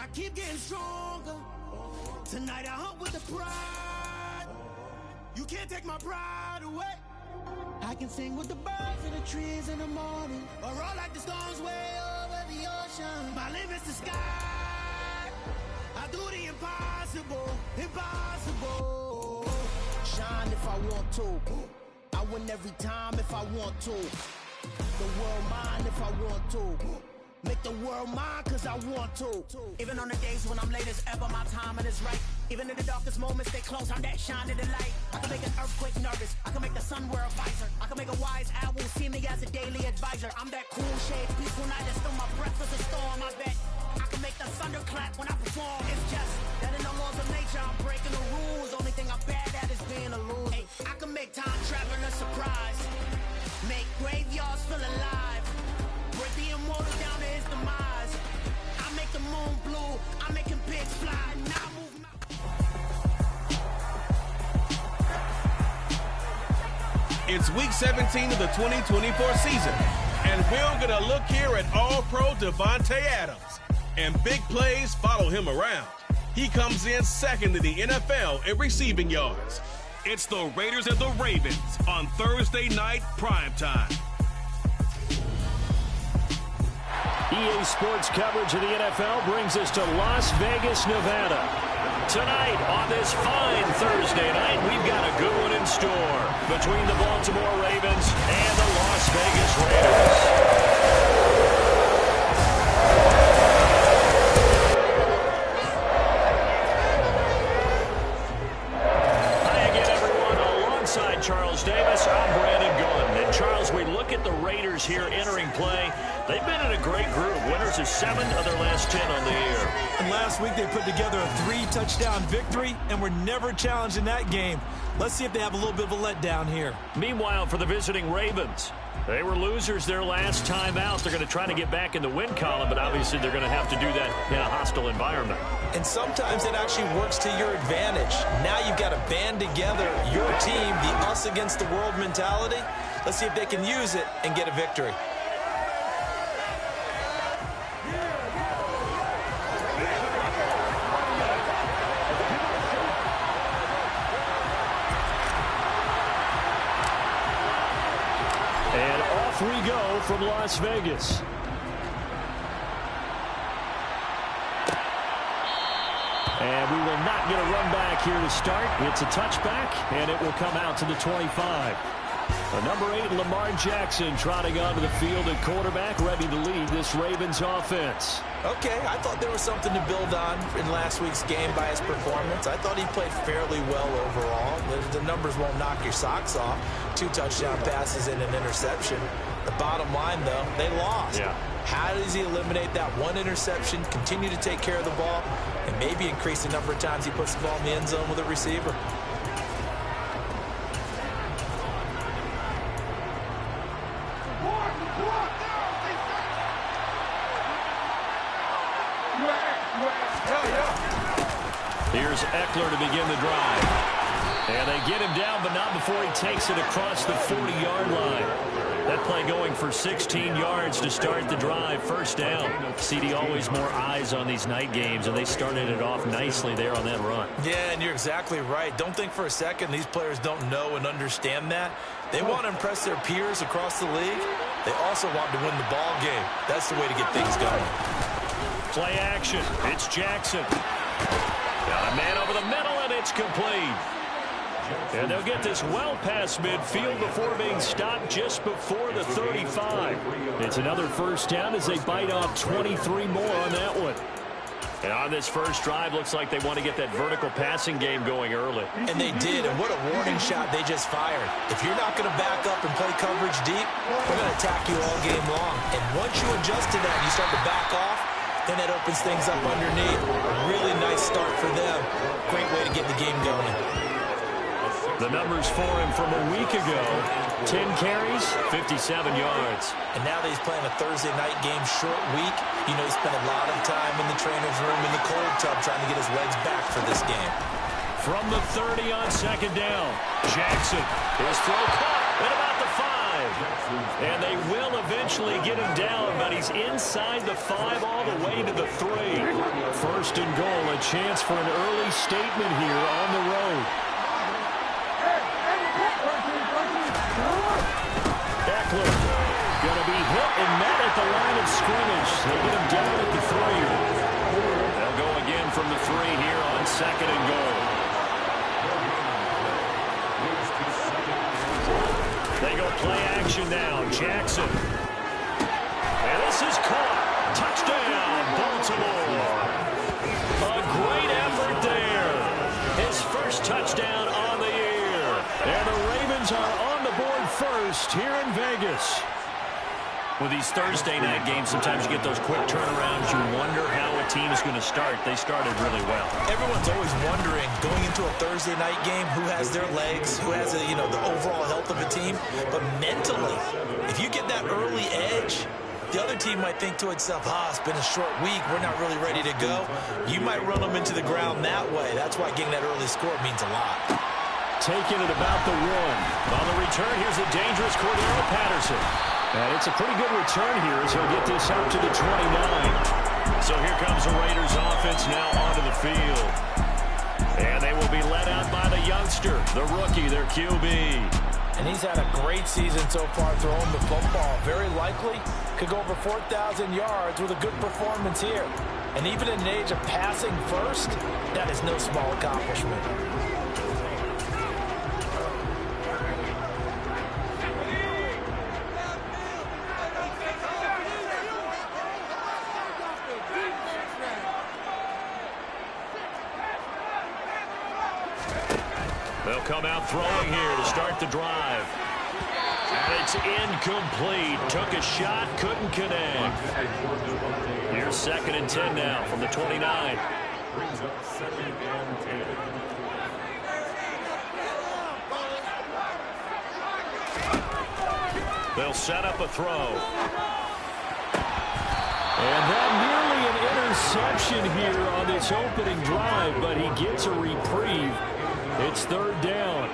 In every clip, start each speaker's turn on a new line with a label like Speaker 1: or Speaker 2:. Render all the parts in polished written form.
Speaker 1: I keep getting stronger. Tonight I hunt with the pride. You can't take my pride away. I can sing with the birds and the trees in the morning, or roll like the storms way over the ocean. My limit's the sky. I do the impossible, impossible. Shine if I want to. I win every time if I want to. The world mine if I want to. Make the world mine cause I want to. Even on the days when I'm late as ever, my timing is right. Even in the darkest moments, stay close, I'm that shining the light. I can make an earthquake nervous, I can make the sun wear a visor. I can make a wise owl see me as a daily advisor. I'm that cool shade, peaceful night, and still my breath is a storm, I bet. I can make the thunder clap when I perform. It's just that in the laws of nature, I'm breaking the rules. Only thing I'm bad at is being a loser. Hey, I can make time traveling a surprise. Make graveyards feel alive. Break the immortal down to his demise. I make the moon blue. I'm making pigs fly. Now I move my...
Speaker 2: It's week 17 of the 2024 season, and we're going to look here at All-Pro Devontae Adams. And big plays follow him around. He comes in second in the NFL in receiving yards. It's the Raiders and the Ravens on Thursday night primetime.
Speaker 3: EA Sports coverage of the NFL brings us to Las Vegas, Nevada. Tonight, on this fine Thursday night, we've got a good one in store between the Baltimore Ravens and the Las Vegas Raiders. Charles Davis, I'm Brandon Gunn. And Charles, we look at the Raiders here entering play. They've been in a great group. Winners of 7 of their last 10 on the year.
Speaker 4: And last week they put together a 3-touchdown victory and were never challenged in that game. Let's see if they have a little bit of a letdown here.
Speaker 3: Meanwhile, for the visiting Ravens, they were losers their last time out. They're going to try to get back in the win column, but obviously they're going to have to do that in a hostile environment.
Speaker 4: And sometimes it actually works to your advantage. Now you've got to band together your team, the us against the world mentality. Let's see if they can use it and get a victory.
Speaker 3: And off we go from Las Vegas. And we will not get a run back here to start. It's a touchback, and it will come out to the 25. Number 8, Lamar Jackson, trotting onto the field at quarterback, ready to lead this Ravens offense.
Speaker 4: Okay, I thought there was something to build on in last week's game by his performance. I thought he played fairly well overall. The numbers won't knock your socks off. 2 touchdown passes and an interception. The bottom line, though, they lost.
Speaker 3: Yeah.
Speaker 4: How does he eliminate that 1 interception, continue to take care of the ball, and maybe increase the number of times he puts the ball in the end zone with a receiver?
Speaker 3: Here's Eckler to begin the drive. And they get him down, but not before he takes it across the 40-yard line. That play going for 16 yards to start the drive. First down. CD, always more eyes on these night games, and they started it off nicely there on that run.
Speaker 4: Yeah, and you're exactly right. Don't think for a second these players don't know and understand that. They want to impress their peers across the league. They also want to win the ball game. That's the way to get things going.
Speaker 3: Play action. It's Jackson. Got a man over the middle, and it's complete. And they'll get this well past midfield before being stopped just before the 35. It's another first down as they bite off 23 more on that one. And on this first drive, looks like they want to get that vertical passing game going early.
Speaker 4: And they did, and what a warning shot they just fired. If you're not going to back up and play coverage deep, we're going to attack you all game long. And once you adjust to that and you start to back off, then that opens things up underneath. A really nice start for them. Great way to get the game going.
Speaker 3: The numbers for him from a week ago, 10 carries, 57 yards.
Speaker 4: And now that he's playing a Thursday night game, short week, you know he spent a lot of time in the trainer's room in the cold tub trying to get his legs back for this game.
Speaker 3: From the 30 on second down, Jackson. His throw caught at about the 5. And they will eventually get him down, but he's inside the 5 all the way to the 3. First and goal, a chance for an early statement here on the road. Eckler going to be hit and met at the line of scrimmage. They get him down at the 3. They'll go again from the 3 here on second and goal. They go play action now. Jackson. And this is caught. Touchdown, Baltimore. A great effort there. His first touchdown on the year. And the Ravens are on the board first here in Vegas. With these Thursday night games, sometimes you get those quick turnarounds. You wonder how a team is going to start. They started really well.
Speaker 4: Everyone's always wondering, going into a Thursday night game, who has their legs, who has the overall health of a team. But mentally, if you get that early edge, the other team might think to itself, it's been a short week, we're not really ready to go. You might run them into the ground that way. That's why getting that early score means a lot.
Speaker 3: Taking it about the 1. On the return, here's a dangerous Cordero Patterson. And it's a pretty good return here as he'll get this out to the 29. So here comes the Raiders offense now onto the field. And they will be led out by the youngster, the rookie, their QB.
Speaker 4: And he's had a great season so far throwing the football. Very likely could go over 4,000 yards with a good performance here. And even in an age of passing first, that is no small accomplishment.
Speaker 3: They'll come out throwing here to start the drive. And it's incomplete. Took a shot, couldn't connect. Here's second and 10 now from the 29. They'll set up a throw. And that nearly an interception here on this opening drive, but he gets a reprieve. It's third down.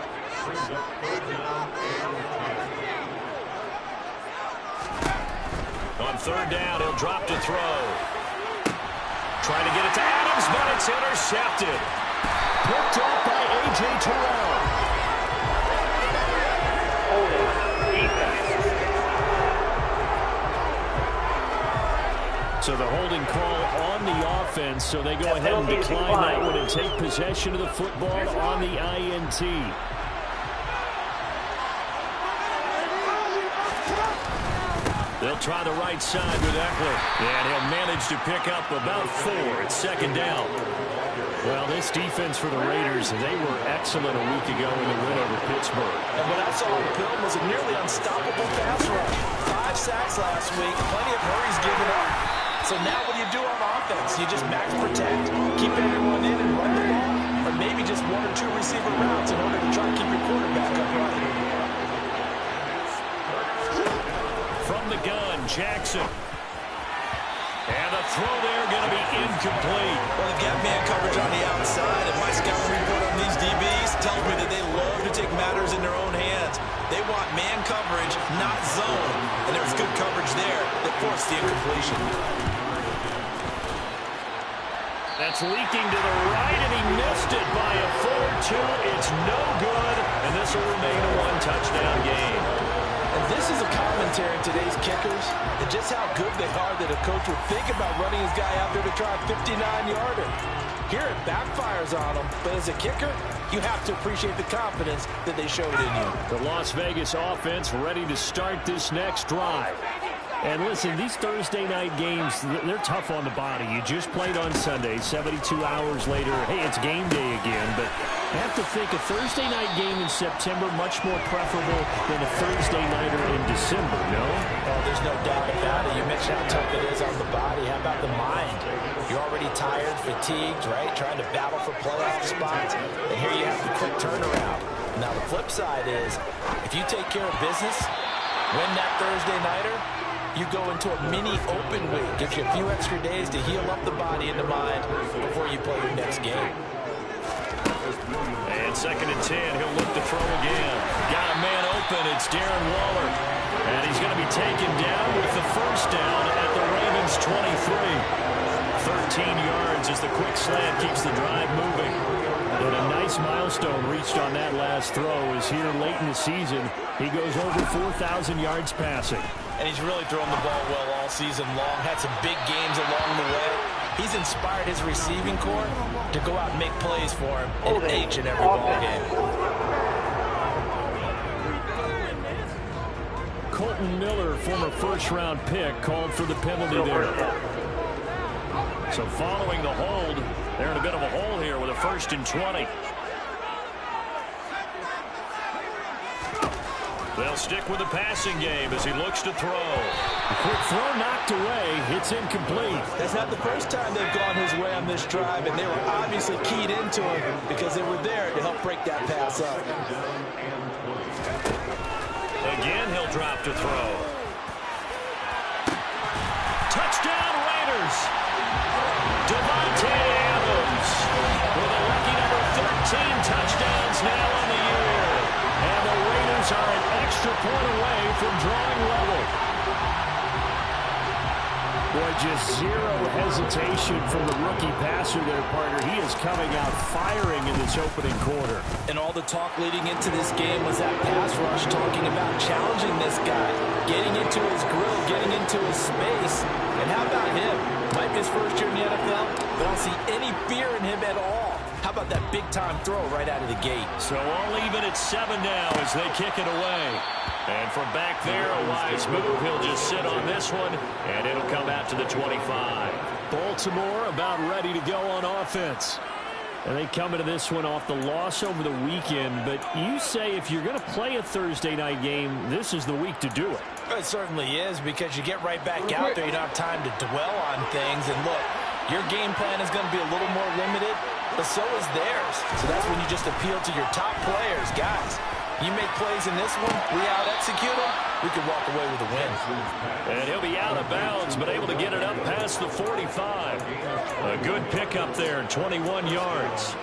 Speaker 3: On third down, he'll drop to throw. Trying to get it to Adams, but it's intercepted. Picked up by A.J. Terrell. So the holding call on the offense, so they go ahead and decline that one and take possession of the football on the INT. They'll try the right side with Eckler, and he'll manage to pick up about 4. It's second down. Well, this defense for the Raiders, they were excellent a week ago in the win over Pittsburgh.
Speaker 4: And what I saw on film was a nearly unstoppable pass rush. 5 sacks last week, plenty of hurries given up. So now what do you do on offense? You just max protect, keep everyone in and run the ball, or maybe just 1 or 2 receiver routes in order to try to keep your quarterback upright.
Speaker 3: From the gun, Jackson. And the throw there going to be incomplete.
Speaker 4: Well, they've got man coverage on the outside, and my scouting report on these DBs tells me that they love to take matters in their own hands. They want man coverage, not zone. And there was good coverage there that forced the incompletion.
Speaker 3: That's leaking to the right, and he missed it by a foot or 2. It's no good, and this will remain a 1-touchdown game.
Speaker 4: And this is a commentary in today's kickers and just how good they are that a coach would think about running his guy out there to try a 59-yarder. Here it backfires on him, but as a kicker, you have to appreciate the confidence that they showed in you.
Speaker 3: The Las Vegas offense ready to start this next drive. And listen, these Thursday night games, they're tough on the body. You just played on Sunday, 72 hours later. Hey, it's game day again. But I have to think a Thursday night game in September much more preferable than a Thursday nighter in December, no?
Speaker 4: Oh, there's no doubt about it. You mentioned how tough it is on the body. How about the mind? You're already tired, fatigued, right? Trying to battle for playoff spots. And here you have the quick turnaround. Now, the flip side is, if you take care of business, win that Thursday nighter, you go into a mini open week. Gives you a few extra days to heal up the body and the mind before you play your next game.
Speaker 3: And second and 10, he'll look to throw again. Got a man open. open. It's Darren Waller. And he's going to be taken down with the first down at the Ravens' 23. 13 yards as the quick slant keeps the drive moving. And a nice milestone reached on that last throw as here late in the season, he goes over 4,000 yards passing.
Speaker 4: And he's really thrown the ball well all season long. Had some big games along the way. He's inspired his receiving corps to go out and make plays for him in each and every ball game.
Speaker 3: Colton Miller, former first-round pick, called for the penalty there. So following the hold, they're in a bit of a hole here with a 1st and 20. They'll stick with the passing game as he looks to throw. A quick throw knocked away. It's incomplete.
Speaker 4: That's not the first time they've gone his way on this drive, and they were obviously keyed into him because they were there to help break that pass up.
Speaker 3: Again, he'll drop to throw. Touchdown, Raiders! Davante Adams with a lucky number 13 touchdowns now on the year. And the Raiders are an extra point away from drawing level. Boy, just zero hesitation from the rookie passer there, partner. He is coming out firing in this opening quarter.
Speaker 4: And all the talk leading into this game was that pass rush, talking about challenging this guy, getting into his grill, getting into his space. And how about him? Might be his first year in the NFL, but I don't see any fear in him at all. How about that big-time throw right out of the gate?
Speaker 3: So all even at 7 now as they kick it away. And from back there, a wise move. He'll just sit on this one, and it'll come out to the 25. Baltimore about ready to go on offense. And they come into this one off the loss over the weekend. But you say if you're going to play a Thursday night game, this is the week to do it.
Speaker 4: It certainly is, because you get right back out there. You don't have time to dwell on things. And look, your game plan is going to be a little more limited, but so is theirs. So that's when you just appeal to your top players. Guys, you make plays in this one, we out-execute them, we can walk away with a win.
Speaker 3: And he'll be out of bounds, but able to get it up past the 45. A good pickup there, 21 yards.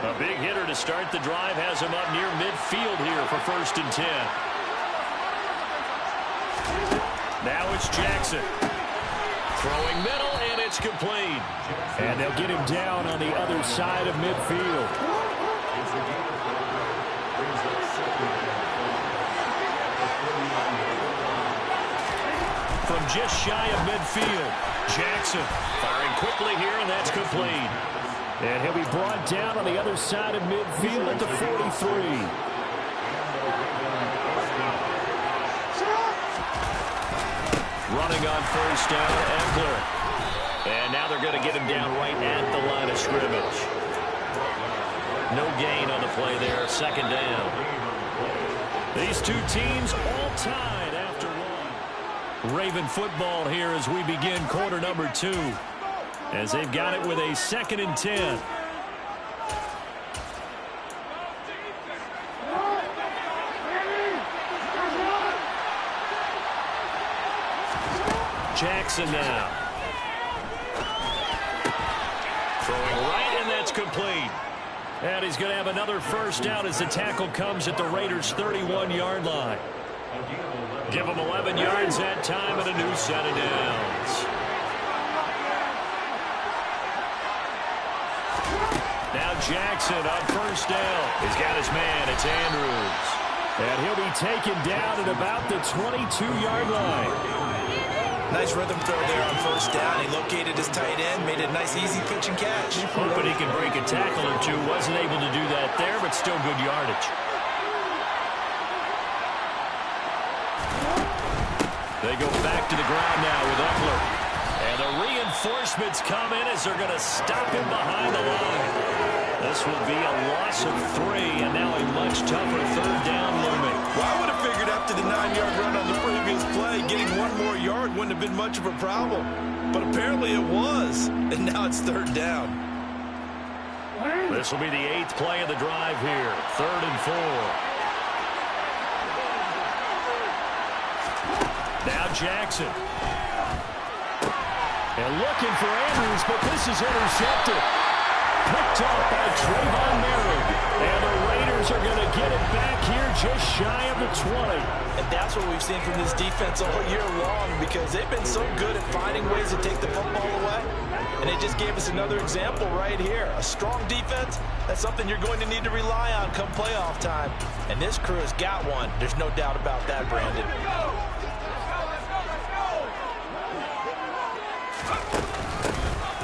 Speaker 3: A big hitter to start the drive has him up near midfield here for 1st and 10. Now it's Jackson. Throwing middle, and it's complete. And they'll get him down on the other side of midfield. From just shy of midfield, Jackson firing quickly here, and that's complete. And he'll be brought down on the other side of midfield at the 43. Running on 1st down, Eckler. And now they're going to get him down right at the line of scrimmage. No gain on the play there, 2nd down. These two teams all tied after one. Raven football here as we begin quarter number 2. As they've got it with a 2nd and 10. Jackson now. Throwing right, and that's complete. And he's going to have another 1st down as the tackle comes at the Raiders' 31-yard line. Give him 11 yards that time and a new set of downs. Now Jackson on 1st down. He's got his man. It's Andrews. And he'll be taken down at about the 22-yard line.
Speaker 4: Nice rhythm throw there on 1st down. He located his tight end, made a nice easy pitch and catch.
Speaker 3: Hoping he can break a tackle or two. Wasn't able to do that there, but still good yardage. They go back to the ground now with Eckler. And the reinforcements come in as they're going to stop him behind the line. This will be a loss of 3, and now a much tougher 3rd down looming.
Speaker 5: Well, I would have figured after the 9-yard run on the previous play, getting 1 more yard wouldn't have been much of a problem. But apparently it was, and now it's 3rd down.
Speaker 3: This will be the 8th play of the drive here, 3rd and 4. Now Jackson. And looking for Andrews, but this is intercepted. Picked off by Trayvon Merritt. And the Raiders are going to get it back back here just shy of the 20.
Speaker 4: And that's what we've seen from this defense all year long, because they've been so good at finding ways to take the football away. And they just gave us another example right here. A strong defense, that's something you're going to need to rely on come playoff time. And this crew has got one. There's no doubt about that, Brandon.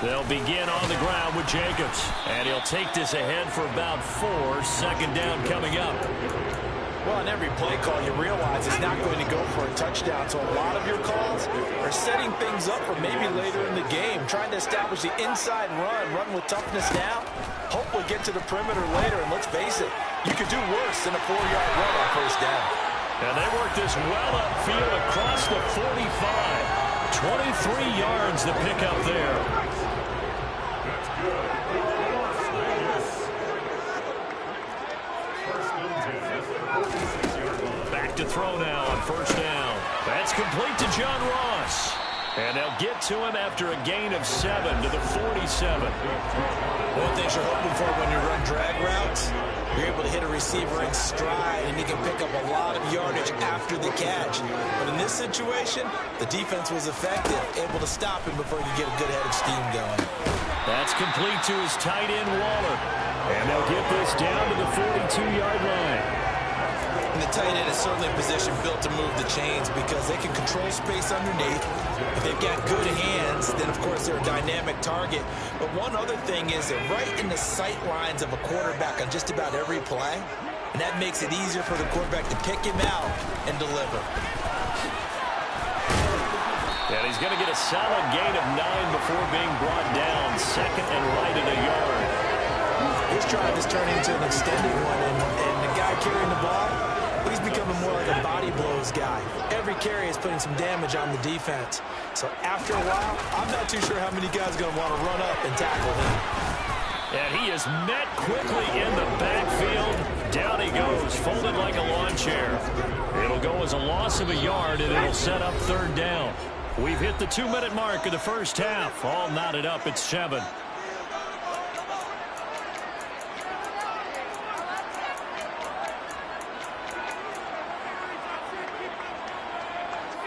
Speaker 3: They'll begin on the ground with Jacobs. And he'll take this ahead for about 4. Second down coming up.
Speaker 4: Well, in every play call, you realize it's not going to go for a touchdown. So a lot of your calls are setting things up for maybe later in the game, trying to establish the inside run with toughness now, hopefully get to the perimeter later. And let's face it, you could do worse than a 4-yard run on first down.
Speaker 3: And they work this well upfield across the 45. 23 yards to pick up there. Back to throw now on first down. That's complete to John Ross. And they'll get to him after a gain of 7 to the 47.
Speaker 4: One thing you're hoping for when you run drag routes, you're able to hit a receiver in stride, and you can pick up a lot of yardage after the catch. But in this situation, the defense was effective, able to stop him before you get a good head of steam going.
Speaker 3: That's complete to his tight end, Waller. And they'll get this down to the 42-yard line.
Speaker 4: And the tight end is certainly a position built to move the chains because they can control space underneath. If they've got good hands, then of course they're a dynamic target. But one other thing is they're right in the sight lines of a quarterback on just about every play. And that makes it easier for the quarterback to pick him out and deliver.
Speaker 3: And he's going to get a solid gain of 9 before being brought down. Second and right at a yard.
Speaker 4: This drive is turning into an extended one, and the guy carrying the ball, he's becoming more like a body blows guy. Every carry is putting some damage on the defense. So after a while, I'm not too sure how many guys are going to want to run up and tackle him.
Speaker 3: And he is met quickly in the backfield. Down he goes, folded like a lawn chair. It'll go as a loss of a yard, and it'll set up third down. We've hit the 2-minute mark of the first half. All knotted up at 7.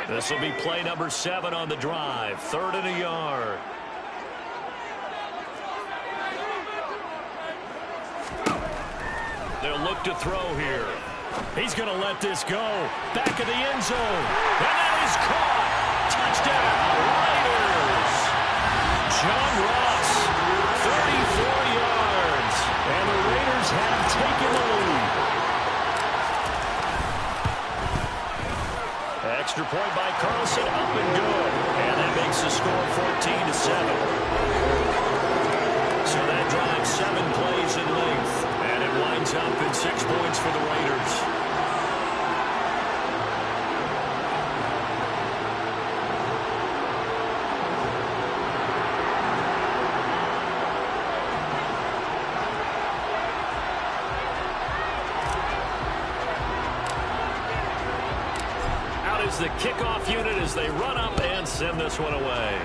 Speaker 3: This will be play number 7 on the drive. 3rd and a yard. They'll look to throw here. He's going to let this go. Back of the end zone. And that is caught. Touchdown, Raiders. John Ross, 34 yards. And the Raiders have taken the lead. Extra point by Carlson, up and good. And that makes the score 14-7. So that drives 7 plays in length. And it winds up in 6 points for the Raiders. The kickoff unit as they run up and send this one away.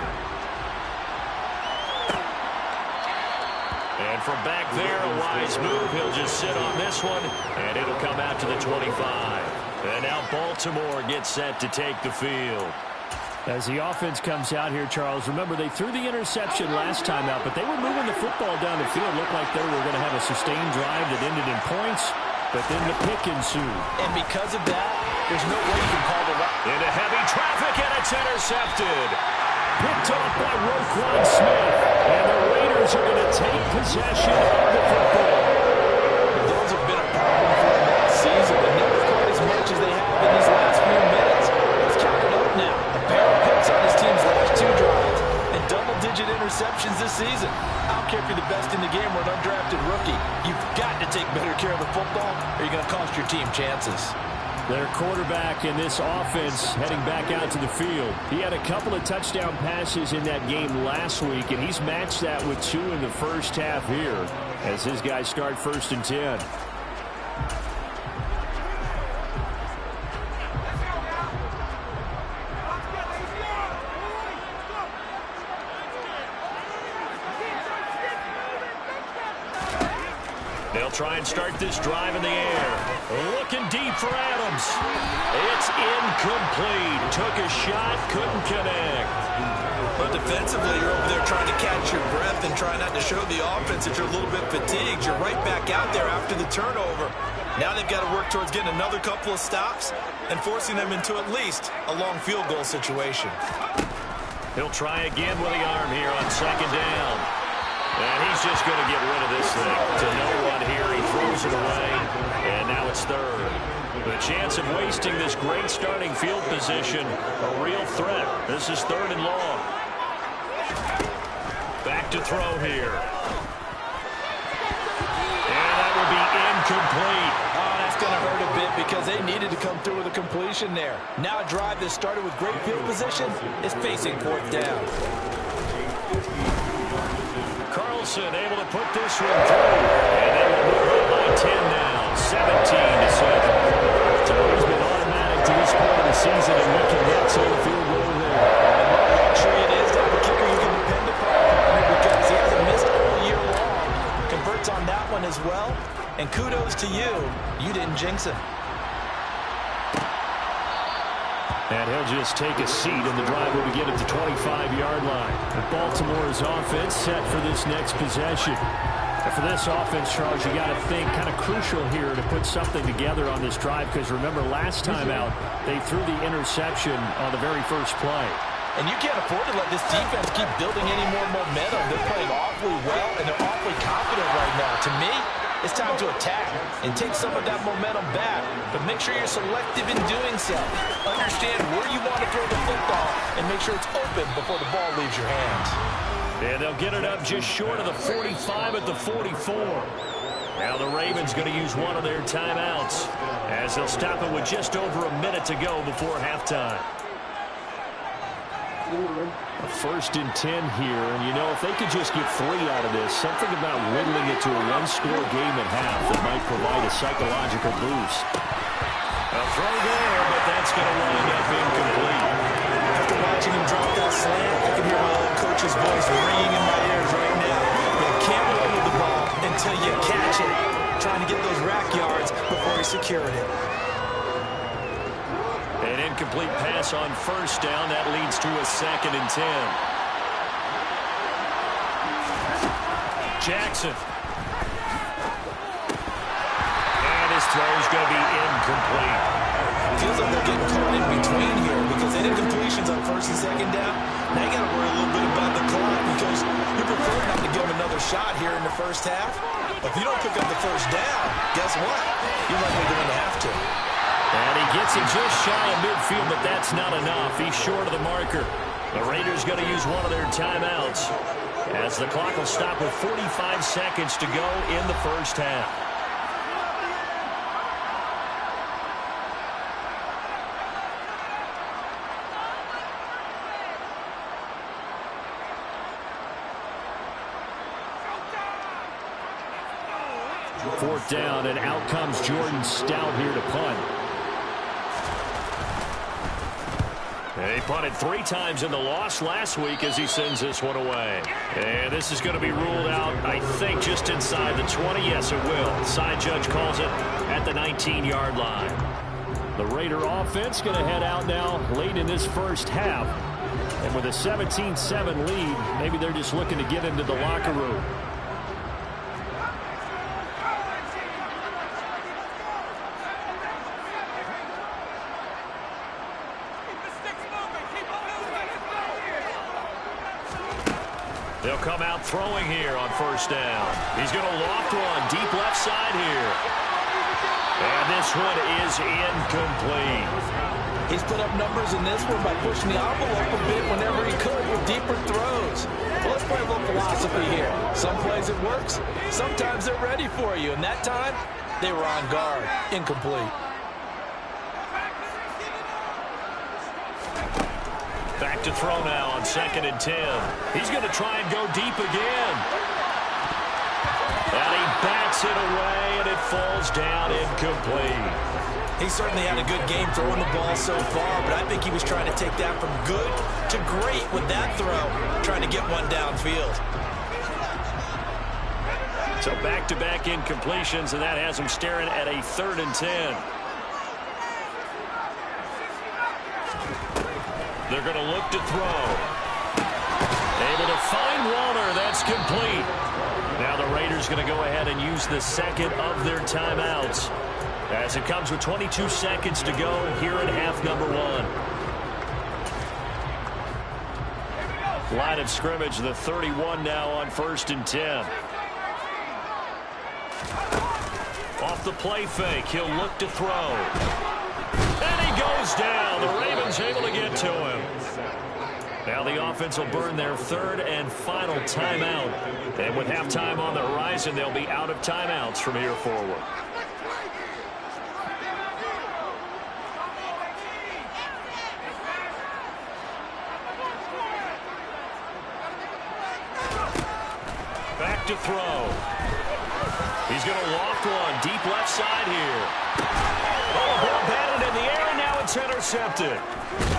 Speaker 3: And from back there, a wise move. He'll just sit on this one, and it'll come out to the 25. And now Baltimore gets set to take the field. As the offense comes out here, Charles, remember they threw the interception last time out, but they were moving the football down the field. Looked like they were going to have a sustained drive that ended in points, but then the pick ensued.
Speaker 4: And because of that, there's no way you can call the right.
Speaker 3: Into heavy traffic, and it's intercepted. Picked off by Roquan Smith. And the Raiders are going to take possession of the football.
Speaker 4: Those have been a problem for them all season, but never quite as much as they have in these last few minutes. Let's count it up now. A pair of picks on his team's last 2 drives, and double-digit interceptions this season. I don't care if you're the best in the game or an undrafted rookie. You've got to take better care of the football, or you're going to cost your team chances.
Speaker 3: Their quarterback in this offense heading back out to the field. He had a couple of touchdown passes in that game last week, and he's matched that with 2 in the first half here as his guys start 1st and 10. They'll try and start this drive in the air. Looking deep for Adams. It's incomplete. Took a shot, couldn't connect.
Speaker 5: But defensively, you're over there trying to catch your breath and try not to show the offense that you're a little bit fatigued. You're right back out there after the turnover. Now they've got to work towards getting another couple of stops and forcing them into at least a long field goal situation.
Speaker 3: He'll try again with the arm here on second down. And he's just going to get rid of this thing to no one here. He throws it away, and now it's third. The chance of wasting this great starting field position, a real threat. This is third and long. Back to throw here. And that will be incomplete.
Speaker 4: Oh, that's going to hurt a bit because they needed to come through with a completion there. Now a drive that started with great field position is facing fourth down.
Speaker 3: Carlson able to put this one through. And they will move up by 10 now, 17-7. So he's been automatic to this point of the season, and we can get to the field goal there.
Speaker 4: And what a luxury it is to have a kicker you can depend upon, partner, because he hasn't missed all year long. Converts on that one as well. And kudos to you. You didn't jinx him.
Speaker 3: And he'll just take a seat, and the drive will begin at the 25-yard line. Baltimore's offense set for this next possession. And for this offense, Charles, you got to think kind of crucial here to put something together on this drive, because remember last time out they threw the interception on the very first play.
Speaker 4: And you can't afford to let this defense keep building any more momentum. They're playing awfully well, and they're awfully confident right now. To me, it's time to attack and take some of that momentum back. But make sure you're selective in doing so. Understand where you want to throw the football and make sure it's open before the ball leaves your hands.
Speaker 3: And they'll get it up just short of the 45 at the 44. Now the Ravens going to use one of their timeouts as they'll stop it with just over a minute to go before halftime. A 1st and 10 here, and you know, if they could just get 3 out of this, something about whittling it to a one-score game at half that might provide a psychological boost. A throw there, but that's going to wind up incomplete.
Speaker 4: After watching him drop that slant, I can hear my old coach's voice ringing in my ears right now. You can't run with the ball until you catch it. Trying to get those rack yards before he secured it.
Speaker 3: An incomplete pass on first down. That leads to a 2nd and 10. Jackson. And his throw is going to be incomplete.
Speaker 4: Feels like they're getting caught in between here because they did completions on 1st and 2nd down. Now you got to worry a little bit about the clock because you prefer not to give them another shot here in the first half. But if you don't pick up the first down, guess what? You're likely going to have to.
Speaker 3: And he gets it just shy of midfield, but that's not enough. He's short of the marker. The Raiders going to use one of their timeouts as the clock will stop with 45 seconds to go in the first half. Fourth down, and out comes Jordan Stout here to punt. He punted 3 times in the loss last week as he sends this one away. And this is going to be ruled out, I think, just inside the 20. Yes, it will. Side judge calls it at the 19-yard line. The Raider offense going to head out now late in this first half. And with a 17-7 lead, maybe they're just looking to get into the locker room. They'll come out throwing here on first down. He's going to loft one deep left side here. And this one is incomplete.
Speaker 4: He's put up numbers in this one by pushing the envelope a bit whenever he could with deeper throws. Well, let's play a little philosophy here. Some plays it works. Sometimes they're ready for you. And that time, they were on guard. Incomplete.
Speaker 3: Back to throw now on 2nd and 10. He's going to try and go deep again. And he bats it away, and it falls down incomplete.
Speaker 4: He certainly had a good game throwing the ball so far, but I think he was trying to take that from good to great with that throw, trying to get one downfield.
Speaker 3: So back-to-back incompletions, and that has them staring at a 3rd and 10. They're going to look to throw. Able to find Waller. That's complete. Now the Raiders going to go ahead and use the second of their timeouts, as it comes with 22 seconds to go here in half number 1. Line of scrimmage, the 31 now on 1st and 10. Off the play fake, he'll look to throw. And he goes down. The Ravens able to get to him. Now the offense will burn their 3rd and final timeout. And with halftime on the horizon, they'll be out of timeouts from here forward. Back to throw. He's going to loft one deep left side here. Oh, ball batted in the air, and now it's intercepted.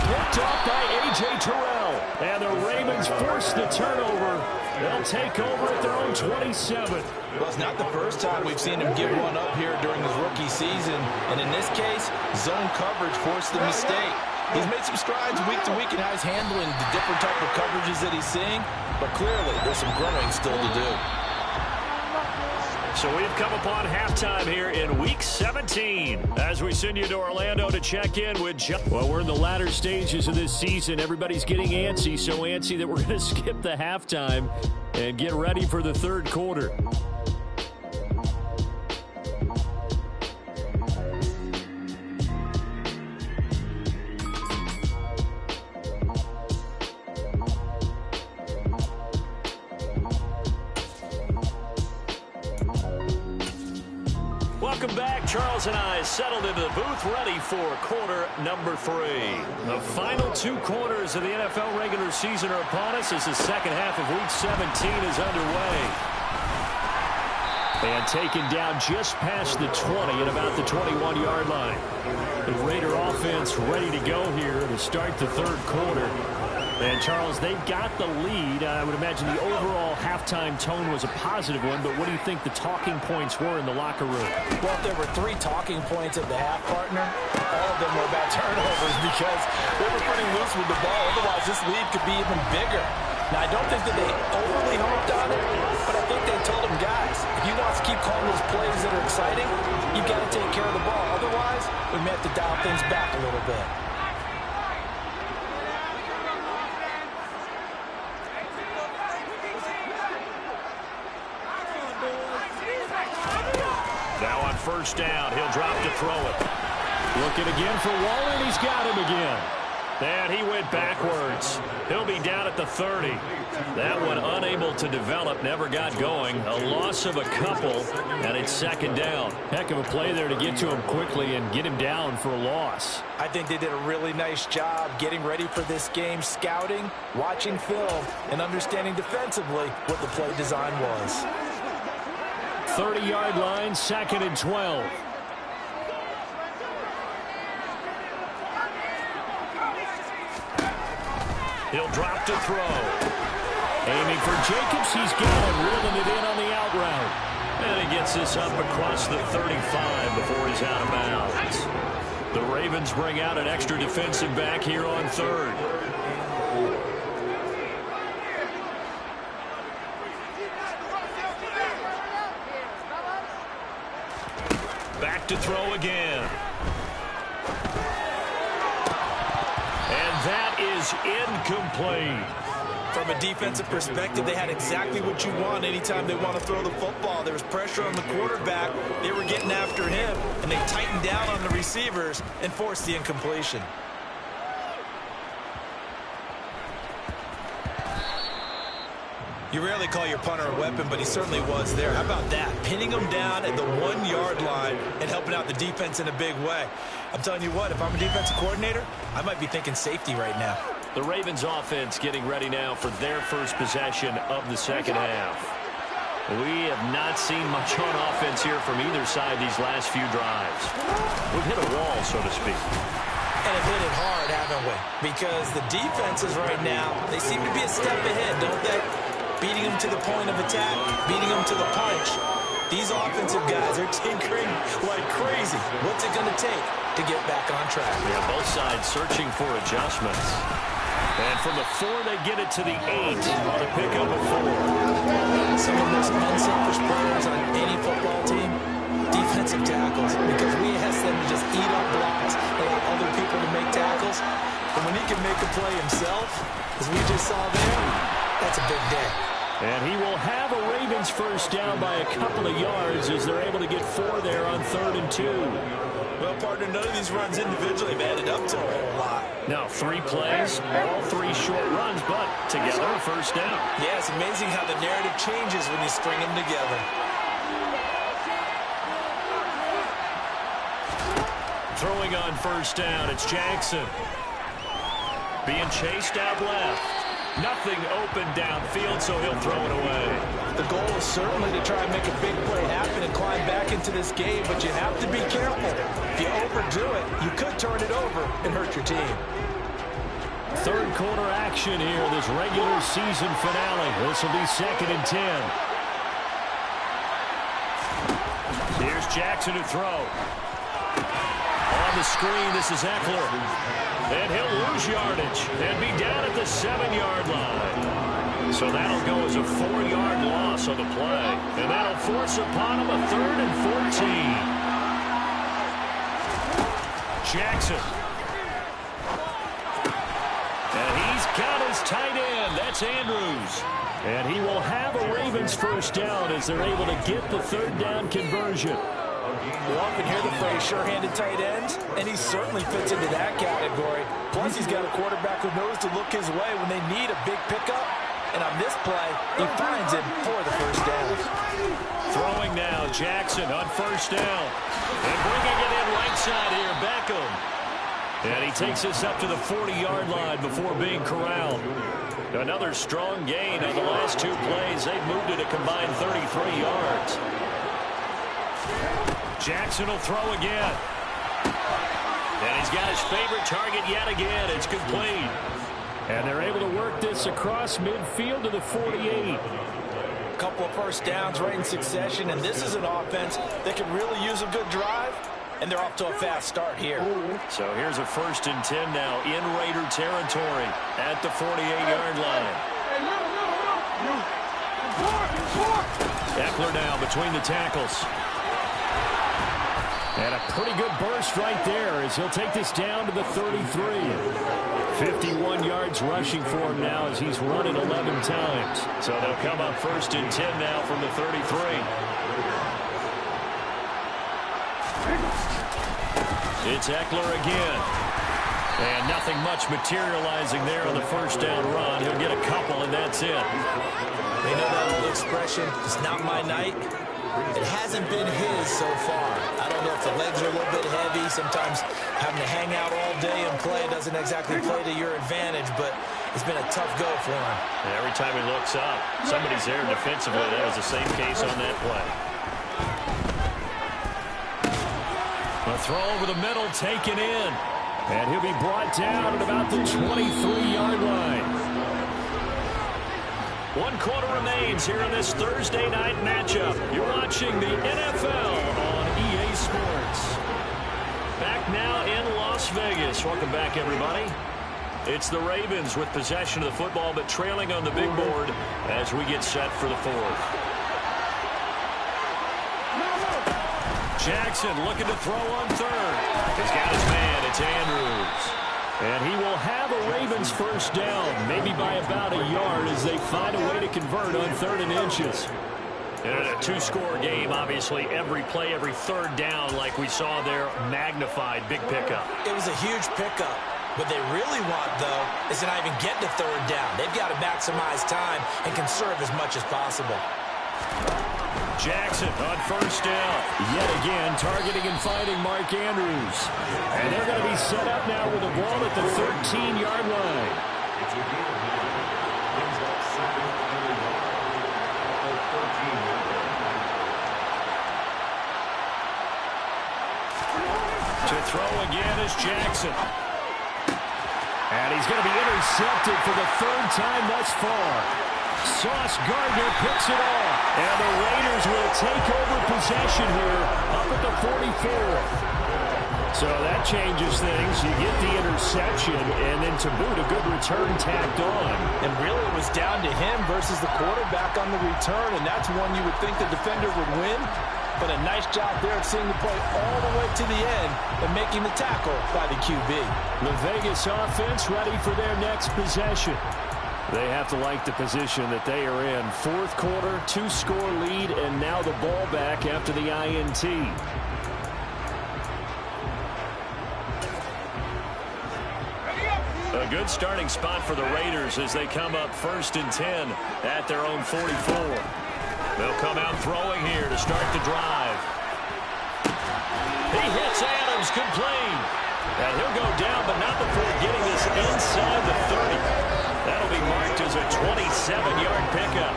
Speaker 3: Picked off by A.J. Terrell. And the Ravens force the turnover. They'll take over at their own 27.
Speaker 5: Well, it's not the first time we've seen him give one up here during his rookie season. And in this case, zone coverage forced the mistake. He's made some strides week to week in how he's handling the different type of coverages that he's seeing. But clearly, there's some growing still to do.
Speaker 3: So we've come upon halftime here in Week 17 as we send you to Orlando to check in with John. Well, we're in the latter stages of this season. Everybody's getting antsy, so antsy that we're going to skip the halftime and get ready for the 3rd quarter. Welcome back. Charles and I settled into the booth, ready for quarter number 3. The final 2 quarters of the NFL regular season are upon us as the second half of Week 17 is underway. And taken down just past the 20 at about the 21-yard line. The Raider offense ready to go here to start the 3rd quarter. And, Charles, they've got the lead. I would imagine the overall halftime tone was a positive one, but what do you think the talking points were in the locker room?
Speaker 4: Well, if there were 3 talking points at the half, partner, all of them were about turnovers because they were pretty loose with the ball. Otherwise, this lead could be even bigger. Now, I don't think that they overly harped on it, but I think they told them, guys, if you want to keep calling those plays that are exciting, you've got to take care of the ball. Otherwise, we may have to dial things back a little bit.
Speaker 3: Now on 1st down, he'll drop to throw it. Looking again for Waller, and he's got him again. And he went backwards. He'll be down at the 30. That one unable to develop, never got going. A loss of a couple, and it's 2nd down. Heck of a play there to get to him quickly and get him down for a loss.
Speaker 4: I think they did a really nice job getting ready for this game, scouting, watching film, and understanding defensively what the play design was.
Speaker 3: 30-yard line, 2nd and 12. He'll drop to throw. Aiming for Jacobs. He's got him, reeling it in on the out route. And he gets this up across the 35 before he's out of bounds. The Ravens bring out an extra defensive back here on 3rd. Back to throw again. And that is incomplete.
Speaker 5: From a defensive perspective, they had exactly what you want anytime they want to throw the football. There was pressure on the quarterback. They were getting after him, and they tightened down on the receivers and forced the incompletion. You rarely call your punter a weapon, but he certainly was there. How about that? Pinning him down at the 1-yard line and helping out the defense in a big way. I'm telling you what, if I'm a defensive coordinator, I might be thinking safety right now.
Speaker 3: The Ravens offense getting ready now for their first possession of the 2nd half. We have not seen much on offense here from either side these last few drives. We've hit a wall, so to speak.
Speaker 5: And have hit it hard, haven't we? Because the defenses right now, they seem to be a step ahead, don't they? Beating them to the point of attack, beating them to the punch.
Speaker 4: These offensive guys are tinkering like crazy. What's it going to take to get back on track?
Speaker 3: Yeah, both sides searching for adjustments. And from the 4, they get it to the 8 on a pickup of 4.
Speaker 4: Some of the most unselfish players on any football team, defensive tackles, because we ask them to just eat up blocks, allow other people to make tackles. But when he can make a play himself, as we just saw there, that's a big day.
Speaker 3: And he will have a Ravens first down by a couple of yards as they're able to get 4 there on 3rd and 2.
Speaker 5: Well, partner, none of these runs individually have added up to a whole lot.
Speaker 3: Now 3 plays, all 3 short runs, but together a first down.
Speaker 5: Yeah, it's amazing how the narrative changes when you string them together.
Speaker 3: Throwing on first down, it's Jackson. Being chased out left. Nothing open downfield, so he'll throw it away.
Speaker 4: The goal is certainly to try and make a big play happen and climb back into this game, but you have to be careful. If you overdo it, you could turn it over and hurt your team.
Speaker 3: 3rd quarter action here, this regular season finale. This will be 2nd and 10. Here's Jackson to throw. On the screen, this is Eckler. And he'll lose yardage and be down at the 7-yard line. So that'll go as a 4-yard loss on the play. And that'll force upon him a 3rd and 14. Jackson. And he's got his tight end. That's Andrews. And he will have a Ravens first down as they're able to get the 3rd down conversion.
Speaker 4: You often hear the phrase sure-handed tight end, and he certainly fits into that category. Plus, he's got a quarterback who knows to look his way when they need a big pickup. And on this play, he finds him for the first down.
Speaker 3: Throwing now, Jackson on first down. And bringing it in right side here, Beckham. And he takes us up to the 40-yard line before being corralled. Another strong gain on the last 2 plays. They've moved it a combined 33 yards. Jackson will throw again. And he's got his favorite target yet again. It's complete. And they're able to work this across midfield to the 48.
Speaker 4: A couple of first downs right in succession, and this is an offense that can really use a good drive, and they're off to a fast start here.
Speaker 3: So here's a 1st and 10 now in Raider territory at the 48-yard line. Eckler now between the tackles. And a pretty good burst right there as he'll take this down to the 33. 51 yards rushing for him now as he's run it 11 times. So they'll come up 1st and 10 now from the 33. It's Eckler again. And nothing much materializing there on the first down run. He'll get a couple, and that's it.
Speaker 4: They know that old expression, it's not my night. It hasn't been his so far. I don't know if the legs are a little bit heavy. Sometimes having to hang out all day and play doesn't exactly play to your advantage, but it's been a tough go for him.
Speaker 3: And every time he looks up, somebody's there defensively. That was the same case on that play. A throw over the middle, taken in. And he'll be brought down at about the 23-yard line. 1 quarter remains here in this Thursday night matchup. You're watching the NFL on EA Sports. Back now in Las Vegas. Welcome back, everybody. It's the Ravens with possession of the football, but trailing on the big board as we get set for the 4th. Jackson looking to throw on 3rd. He's got his man. It's Andrews. And he will have a Ravens first down, maybe by about a yard as they find a way to convert on 3rd and inches. And in a 2-score game, obviously, every play, every 3rd down, like we saw there, magnified, big pickup.
Speaker 4: It was a huge pickup. What they really want, though, is to not even get to 3rd down. They've got to maximize time and conserve as much as possible.
Speaker 3: Jackson on first down. Yet again, targeting and finding Mark Andrews. And they're going to be set up now with the ball at the 13-yard line. To throw again is Jackson. And he's going to be intercepted for the 3rd time thus far. Sauce Gardner picks it off. And the Raiders will take over possession here, up at the 44. So that changes things. You get the interception, and then to boot, a good return tacked on.
Speaker 5: And really, it was down to him versus the quarterback on the return, and that's one you would think the defender would win. But a nice job there of seeing the play all the way to the end and making the tackle by the QB.
Speaker 3: The Vegas offense ready for their next possession. They have to like the position that they are in. Fourth quarter, 2-score lead, and now the ball back after the INT. A good starting spot for the Raiders as they come up 1st and 10 at their own 44. They'll come out throwing here to start the drive. He hits Adams, complete. And he'll go down, but not before getting this inside the 30. That'll be marked as a 27-yard pickup.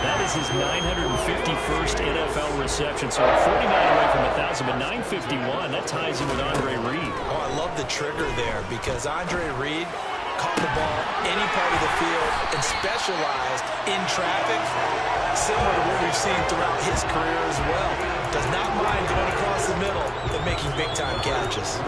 Speaker 3: That is his 951st NFL reception. So 49 away from 1,000, but 951. That ties him with Andre Reed.
Speaker 5: Oh, I love the trigger there because Andre Reed caught the ball any part of the field and specialized in traffic, similar to what we've seen throughout his career as well. Does not mind going across the middle and making big-time catches.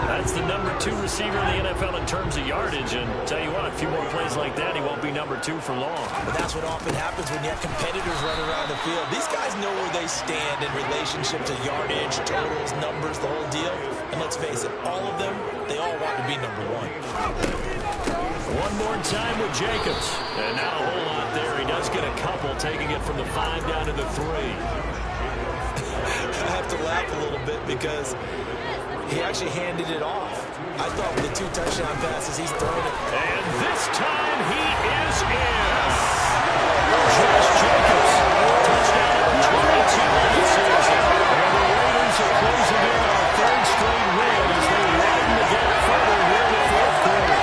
Speaker 3: That's the number 2 receiver in the NFL in terms of yardage. And tell you what, a few more plays like that, he won't be number 2 for long.
Speaker 5: But that's what often happens when you have competitors running around the field. These guys know where they stand in relationship to yardage, totals, numbers, the whole deal. And let's face it, all of them, they all want to be number 1.
Speaker 3: One more time with Jacobs. And not a whole lot there. He does get a couple, taking it from the 5 down to the 3.
Speaker 5: I have to laugh a little bit because he actually handed it off. I thought with the 2 touchdown passes, he's thrown it.
Speaker 3: And this time he is in. Josh Jacobs, touchdown number 22 on the season. And the Raiders are closing in on a 3rd straight win as they widen the gap further here in the 4th quarter.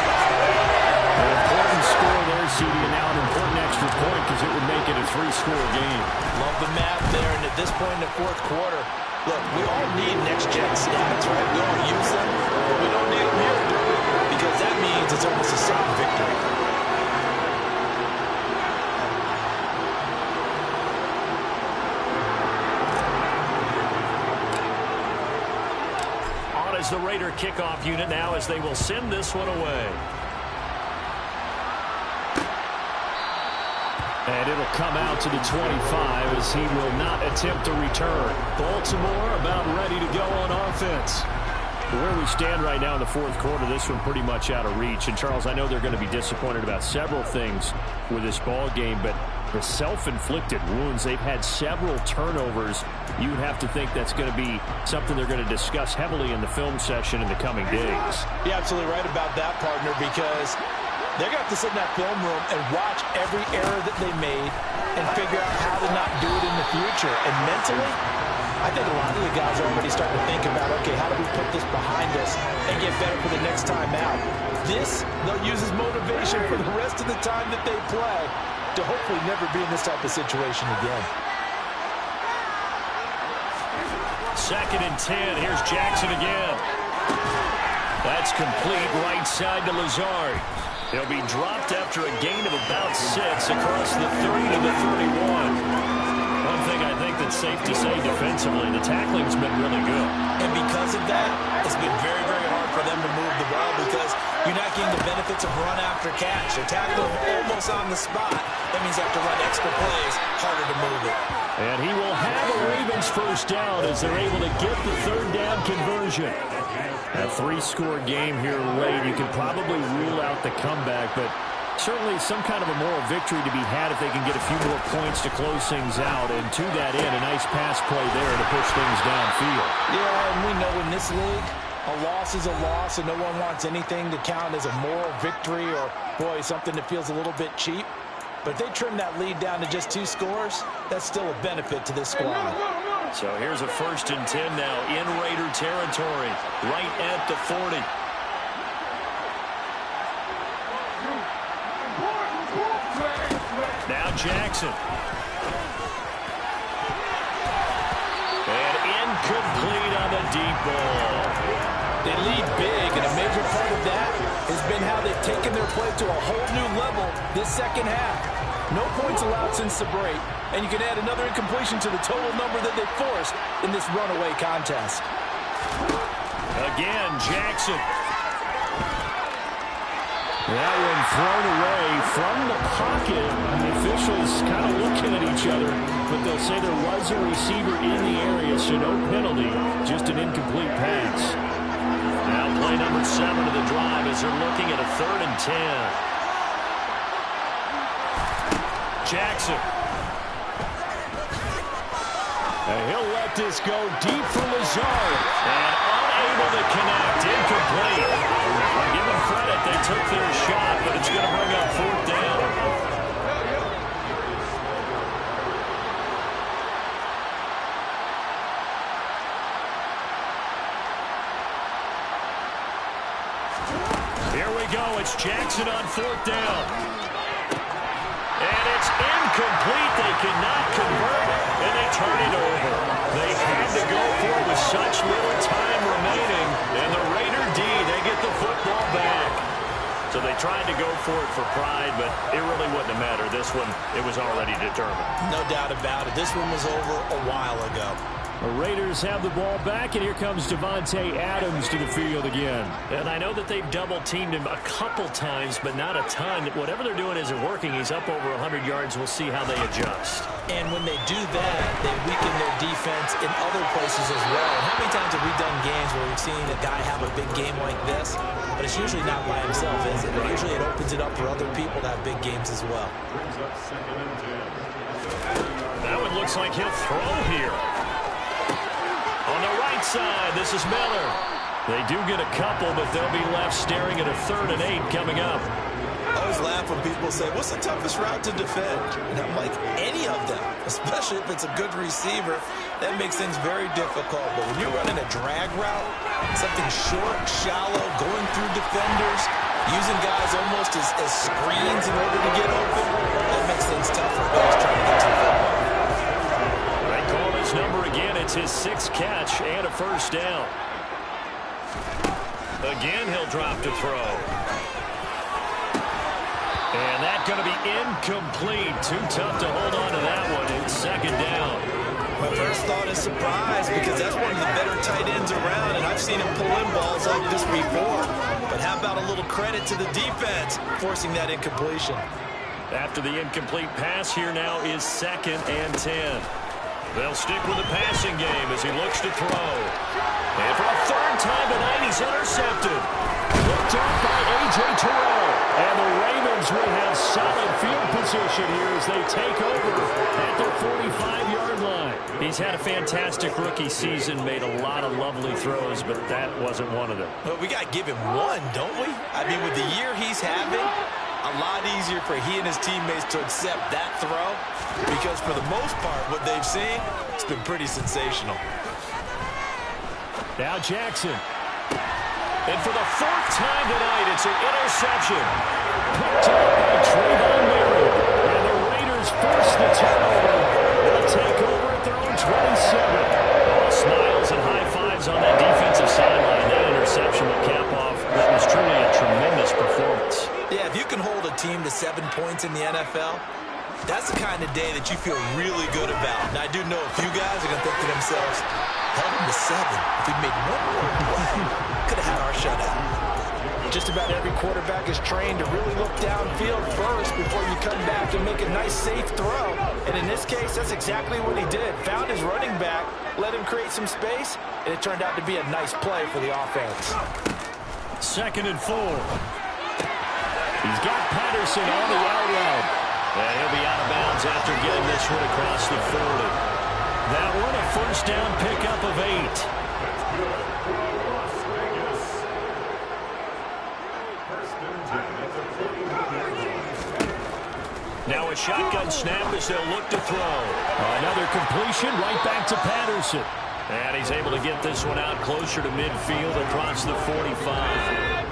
Speaker 3: An important score there, CD, and now an important extra point because it would make it a 3-score game.
Speaker 5: Love the math there, and at this point in the 4th quarter, look, we all need next-gen stats, right? We all use them, but we don't need them here because that means it's almost a certain victory.
Speaker 3: On as the Raider kickoff unit now as they will send this one away. And it'll come out to the 25 as he will not attempt a return. Baltimore about ready to go on offense. Where we stand right now in the 4th quarter, this one pretty much out of reach. And, Charles, I know they're going to be disappointed about several things with this ball game, but the self-inflicted wounds, they've had several turnovers. You would have to think that's going to be something they're going to discuss heavily in the film session in the coming days.
Speaker 5: You're absolutely right about that, partner, because they're going to have to sit in that film room and watch every error that they made and figure out how to not do it in the future. And mentally, I think a lot of the guys are already starting to think about, okay, how do we put this behind us and get better for the next time out? This, they'll use as motivation for the rest of the time that they play to hopefully never be in this type of situation again.
Speaker 3: 2nd and 10. Here's Jackson again. That's complete right side to Lazard. He'll be dropped after a gain of about 6 across the 30 to the 31. One thing I think that's safe to say defensively, the tackling's been really good.
Speaker 5: And because of that, it's been very, very hard for them to move the ball because you're not getting the benefits of run after catch. They're tackling almost on the spot. That means they have to run extra plays, harder to move it.
Speaker 3: And he will have a Ravens first down as they're able to get the 3rd down conversion. A 3-score game here late. You can probably rule out the comeback, but certainly some kind of a moral victory to be had if they can get a few more points to close things out. And to that end, a nice pass play there to push things downfield.
Speaker 5: Yeah, and we know in this league, a loss is a loss, and no one wants anything to count as a moral victory or, boy, something that feels a little bit cheap. But if they trim that lead down to just 2 scores, that's still a benefit to this squad.
Speaker 3: So here's a 1st and 10 now in Raider territory, right at the 40. Now Jackson. And incomplete on the deep ball.
Speaker 5: They lead big, and a major part of that has been how they've taken their play to a whole new level this second half.
Speaker 4: No points allowed since the break, and you can add another incompletion to the total number that they forced in this runaway contest.
Speaker 3: Again, Jackson. That one thrown away from the pocket. The officials kind of looking at each other, but they'll say there was a receiver in the area, so no penalty, just an incomplete pass. Now play number 7 of the drive as they're looking at a 3rd and 10. Jackson. And he'll let this go deep for Lazard. And unable to connect. Incomplete. I'll give them credit. They took their shot, but it's going to bring up 4th down. Here we go. It's Jackson on 4th down. And it's incomplete. They cannot convert, and they turn it over. They had to go for it with such little time remaining. And the Raider D, they get the football back. So they tried to go for it for pride, but it really wouldn't have mattered. This one, it was already determined.
Speaker 4: No doubt about it. This one was over a while ago.
Speaker 3: The Raiders have the ball back, and here comes Davante Adams to the field again. And I know that they've double-teamed him a couple times, but not a ton. Whatever they're doing isn't working. He's up over 100 yards. We'll see how they adjust.
Speaker 4: And when they do that, they weaken their defense in other places as well. And how many times have we done games where we've seen a guy have a big game like this? But it's usually not by himself, is it? Usually it opens it up for other people to have big games as well.
Speaker 3: That one looks like he'll throw here. On the right side, this is Miller. They do get a couple, but they'll be left staring at a 3rd and 8 coming up.
Speaker 5: I always laugh when people say, what's the toughest route to defend? And I'm like, any of them, especially if it's a good receiver. That makes things very difficult. But when you're running a drag route, something short, shallow, going through defenders, using guys almost as screens in order to get open, that makes things tough for guys trying to get to the football.
Speaker 3: They call his number again. It's his 6th catch and a 1st down. Again, he'll drop to throw. And that's going to be incomplete. Too tough to hold on to that one. It's 2nd down.
Speaker 5: My first thought is surprise, because that's one of the better tight ends around, and I've seen him pull in balls like this before. But how about a little credit to the defense forcing that incompletion?
Speaker 3: After the incomplete pass, here now is 2nd and 10. They'll stick with the passing game as he looks to throw. And for a 3rd time tonight, he's intercepted. Picked up by A.J. Terrell. And the Ravens will have solid field position here as they take over at their 45-yard line. He's had a fantastic rookie season, made a lot of lovely throws, but that wasn't one of them.
Speaker 5: Well, we got to give him one, don't we? I mean, with the year he's having, a lot easier for he and his teammates to accept that throw, because for the most part, what they've seen, it's been pretty sensational.
Speaker 3: Now Jackson. And for the 4th time tonight, it's an interception. Picked up by Trayvon Merritt. And the Raiders force the turnover. They'll take over at their own 27. All smiles and high fives on that defensive sideline. That interception will cap off what was truly a tremendous performance.
Speaker 5: Yeah, if you can hold a team to 7 points in the NFL, that's the kind of day that you feel really good about. And I do know a few guys are going to think to themselves, held them to 7. If we'd made one more play, could have had our shutout.
Speaker 4: Just about every quarterback is trained to really look downfield first before you come back and make a nice, safe throw. And in this case, that's exactly what he did. Found his running back, let him create some space, and it turned out to be a nice play for the offense.
Speaker 3: 2nd and 4. He's got Patterson on the out route. And he'll be out of bounds after getting this one across the 40. That one a 1st down pickup of 8. Now a shotgun snap as they'll look to throw. Another completion right back to Patterson. And he's able to get this one out closer to midfield across the 45.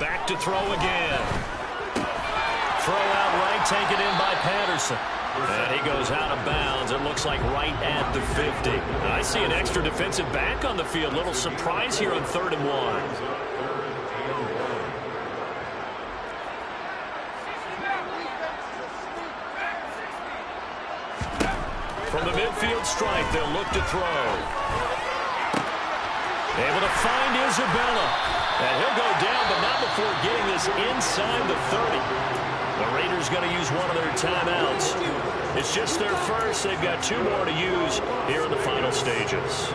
Speaker 3: Back to throw again. Throw out right, taken in by Patterson. And he goes out of bounds. It looks like right at the 50. I see an extra defensive back on the field. Little surprise here on 3rd and 1. From the midfield stripe, they'll look to throw. Able to find Isabella. And he'll go down, but not before getting this inside the 30. The Raiders going to use one of their timeouts. It's just their first. They've got 2 more to use here in the final stages.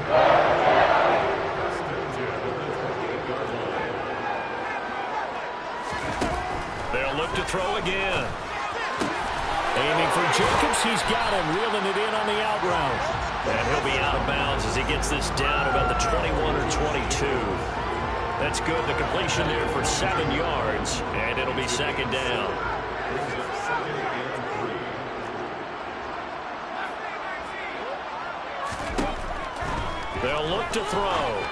Speaker 3: They'll look to throw again. Aiming for Jacobs. He's got him, reeling it in on the out route. And he'll be out of bounds as he gets this down about the 21 or 22. That's good. The completion there for 7 yards, and it'll be 2nd down. They'll look to throw.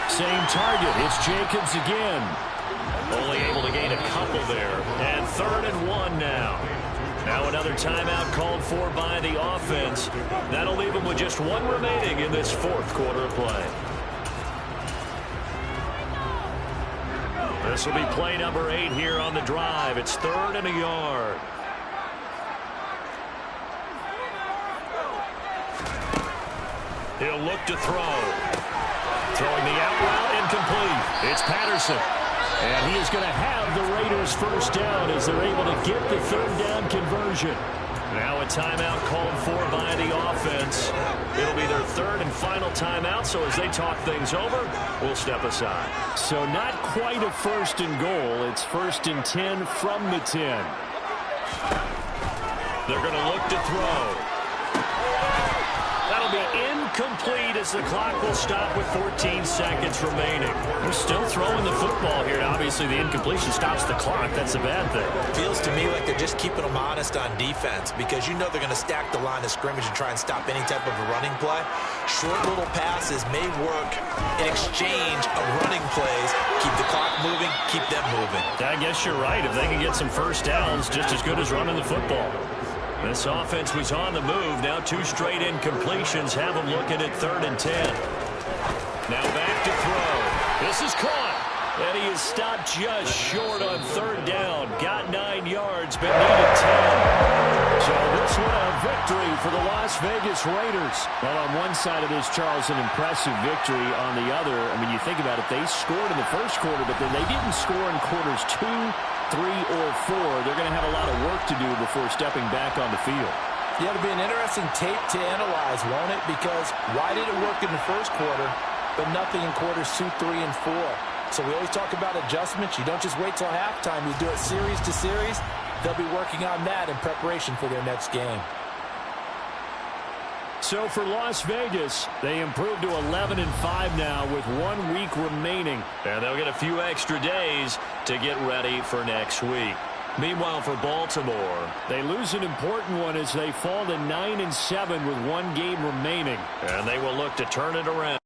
Speaker 3: Same target. It's Jacobs again. Only able to gain a couple there. And 3rd and 1 now. Now another timeout called for by the offense. That'll leave them with just 1 remaining in this 4th quarter of play. This will be play number 8 here on the drive. It's 3rd and a yard. He'll look to throw. Throwing the out route, incomplete. It's Patterson. And he is going to have the Raiders first down as they're able to get the 3rd down conversion. Now a timeout called for by the offense. It'll be their 3rd and final timeout, so as they talk things over, we'll step aside.
Speaker 6: So not quite a 1st and goal. It's 1st and 10 from the 10.
Speaker 3: They're going to look to throw. That'll be incomplete as the clock will stop with 14 seconds remaining. They're still throwing the football here. Obviously, the incompletion stops the clock. That's a bad thing.
Speaker 4: Feels to me like they're just keeping them honest on defense because you know they're going to stack the line of scrimmage and try and stop any type of a running play. Short little passes may work in exchange of running plays. Keep the clock moving, keep them moving.
Speaker 3: I guess you're right. If they can get some first downs, just as good as running the football. This offense was on the move. Now 2 straight incompletions have them looking at 3rd and 10. Now back to throw. This is caught. And he is stopped just short on 3rd down. Got 9 yards, but needed 10.
Speaker 6: So this one a victory for the Las Vegas Raiders. Well, on one side of this, Charles, an impressive victory. On the other, I mean, you think about it, they scored in the 1st quarter, but then they didn't score in quarters 2, 3, or 4. They're going to have a lot of work to do before stepping back on the field.
Speaker 4: Yeah, it'll be an interesting tape to analyze, won't it? Because why did it work in the 1st quarter, but nothing in quarters 2, 3, and 4? So we always talk about adjustments. You don't just wait till halftime. You do it series to series. They'll be working on that in preparation for their next game.
Speaker 6: So for Las Vegas, they improved to 11-5 now with 1 week remaining.
Speaker 3: And they'll get a few extra days to get ready for next week. Meanwhile, for Baltimore,
Speaker 6: they lose an important one as they fall to 9-7 with 1 game remaining.
Speaker 3: And they will look to turn it around.